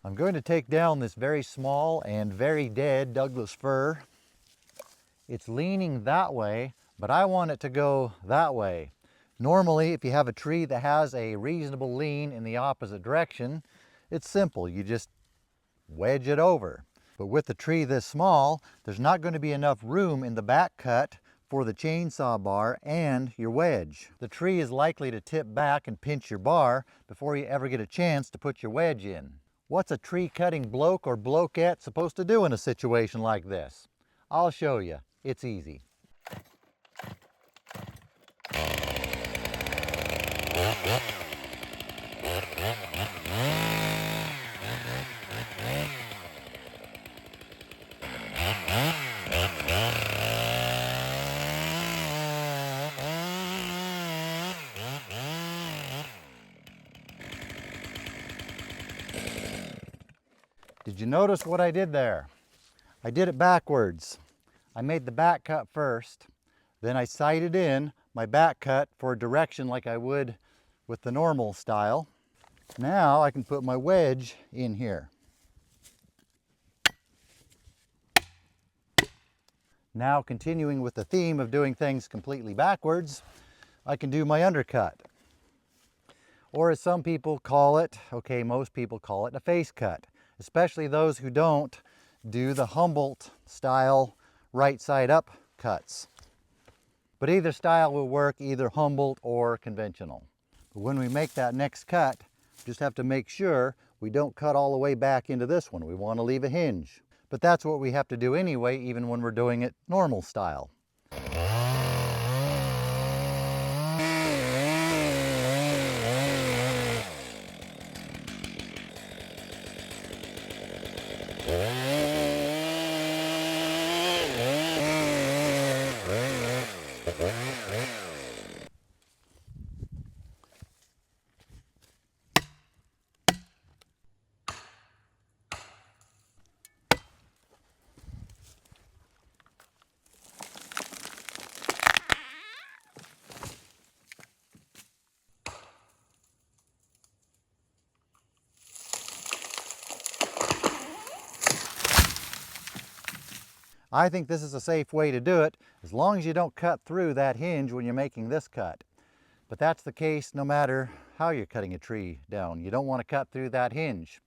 I'm going to take down this very small and very dead Douglas fir. It's leaning that way, but I want it to go that way. Normally, if you have a tree that has a reasonable lean in the opposite direction, it's simple. You just wedge it over. But with a tree this small, there's not going to be enough room in the back cut for the chainsaw bar and your wedge. The tree is likely to tip back and pinch your bar before you ever get a chance to put your wedge in. What's a tree cutting bloke or blokeette supposed to do in a situation like this? I'll show you. It's easy. Did you notice what I did there? I did it backwards. I made the back cut first, then I sighted in my back cut for a direction like I would with the normal style. Now I can put my wedge in here. Now, continuing with the theme of doing things completely backwards, I can do my undercut. Or as some people call it, okay, most people call it a face cut, especially those who don't do the Humboldt style right side up cuts. But either style will work, either Humboldt or conventional. But when we make that next cut, just have to make sure we don't cut all the way back into this one. We want to leave a hinge. But that's what we have to do anyway, even when we're doing it normal style. I think this is a safe way to do it, as long as you don't cut through that hinge when you're making this cut. But that's the case no matter how you're cutting a tree down. You don't want to cut through that hinge.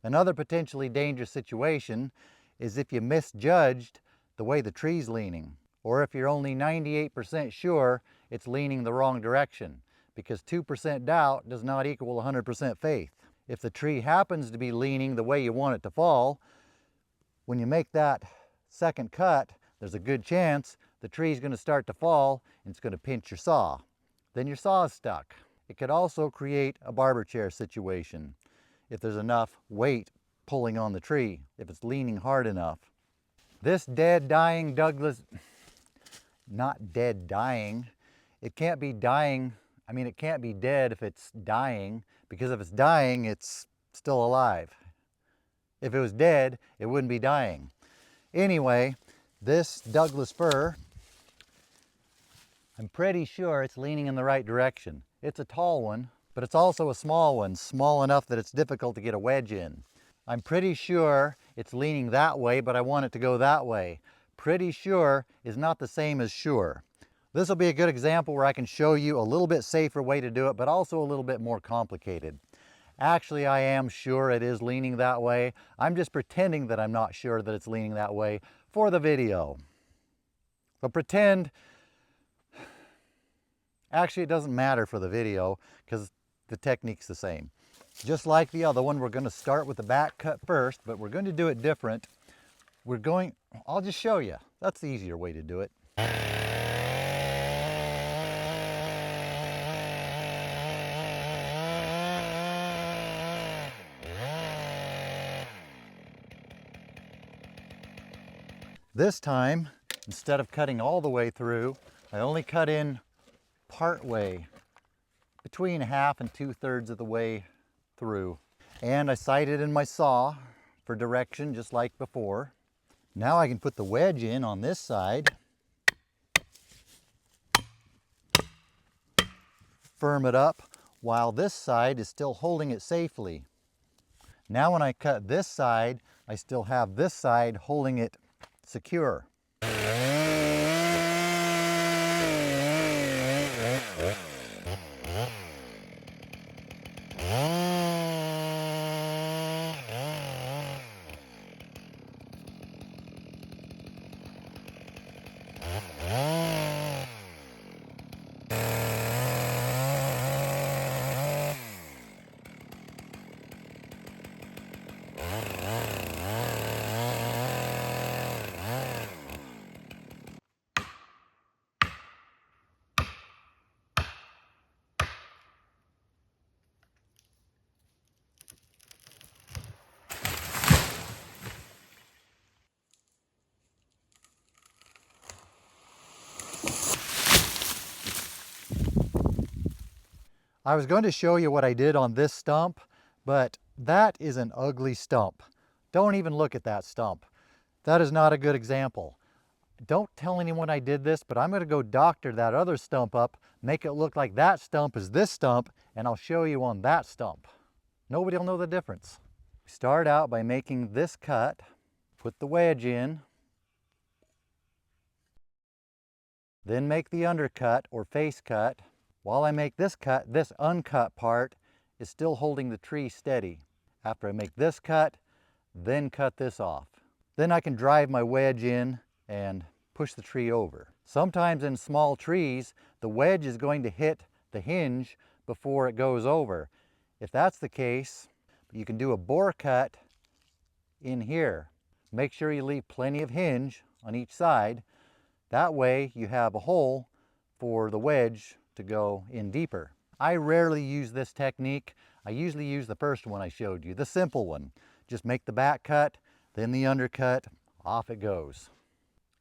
Another potentially dangerous situation is if you misjudged the way the tree's leaning, or if you're only 98% sure it's leaning the wrong direction, because 2% doubt does not equal 100% faith. If the tree happens to be leaning the way you want it to fall, when you make that second cut, there's a good chance the tree's going to start to fall and it's going to pinch your saw. Then your saw is stuck. It could also create a barber chair situation if there's enough weight pulling on the tree, if it's leaning hard enough. This dead, dying Douglas, not dead, dying, it can't be dying. I mean, it can't be dead if it's dying, because if it's dying, it's still alive. If it was dead, it wouldn't be dying. Anyway, this Douglas fir, I'm pretty sure it's leaning in the right direction. It's a tall one, but it's also a small one, small enough that it's difficult to get a wedge in. I'm pretty sure it's leaning that way, but I want it to go that way. Pretty sure is not the same as sure. This will be a good example where I can show you a little bit safer way to do it, but also a little bit more complicated. Actually, I am sure it is leaning that way. I'm just pretending that I'm not sure that it's leaning that way for the video. So pretend, actually it doesn't matter for the video because the technique's the same. Just like the other one, we're going to start with the back cut first, but we're going to do it different. I'll just show you. That's the easier way to do it. This time, instead of cutting all the way through, I only cut in part way, between half and 2/3 of the way through. And I sighted in my saw for direction just like before. Now I can put the wedge in on this side, firm it up while this side is still holding it safely. Now when I cut this side, I still have this side holding it secure. I was going to show you what I did on this stump, but that is an ugly stump. Don't even look at that stump. That is not a good example. Don't tell anyone I did this, but I'm going to go doctor that other stump up, make it look like that stump is this stump, and I'll show you on that stump. Nobody will know the difference. Start out by making this cut, put the wedge in, then make the undercut or face cut. While I make this cut, this uncut part is still holding the tree steady. After I make this cut, then cut this off. Then I can drive my wedge in and push the tree over. Sometimes in small trees, the wedge is going to hit the hinge before it goes over. If that's the case, you can do a bore cut in here. Make sure you leave plenty of hinge on each side. That way you have a hole for the wedge to go in deeper. I rarely use this technique. I usually use the first one I showed you, the simple one. Just make the back cut, then the undercut, off it goes.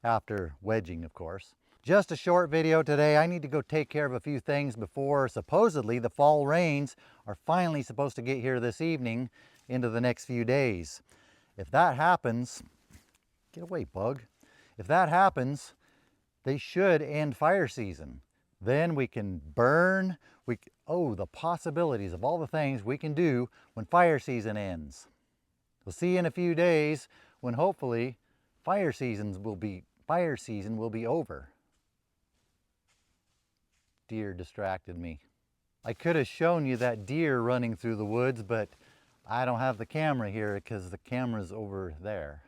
After wedging, of course. Just a short video today. I need to go take care of a few things before supposedly the fall rains are finally supposed to get here this evening into the next few days. If that happens, get away, bug. If that happens, they should end fire season. Then we can burn, the possibilities of all the things we can do when fire season ends. We'll see you in a few days when hopefully fire season will be over. Deer distracted me. I could have shown you that deer running through the woods, but I don't have the camera here because the camera's over there.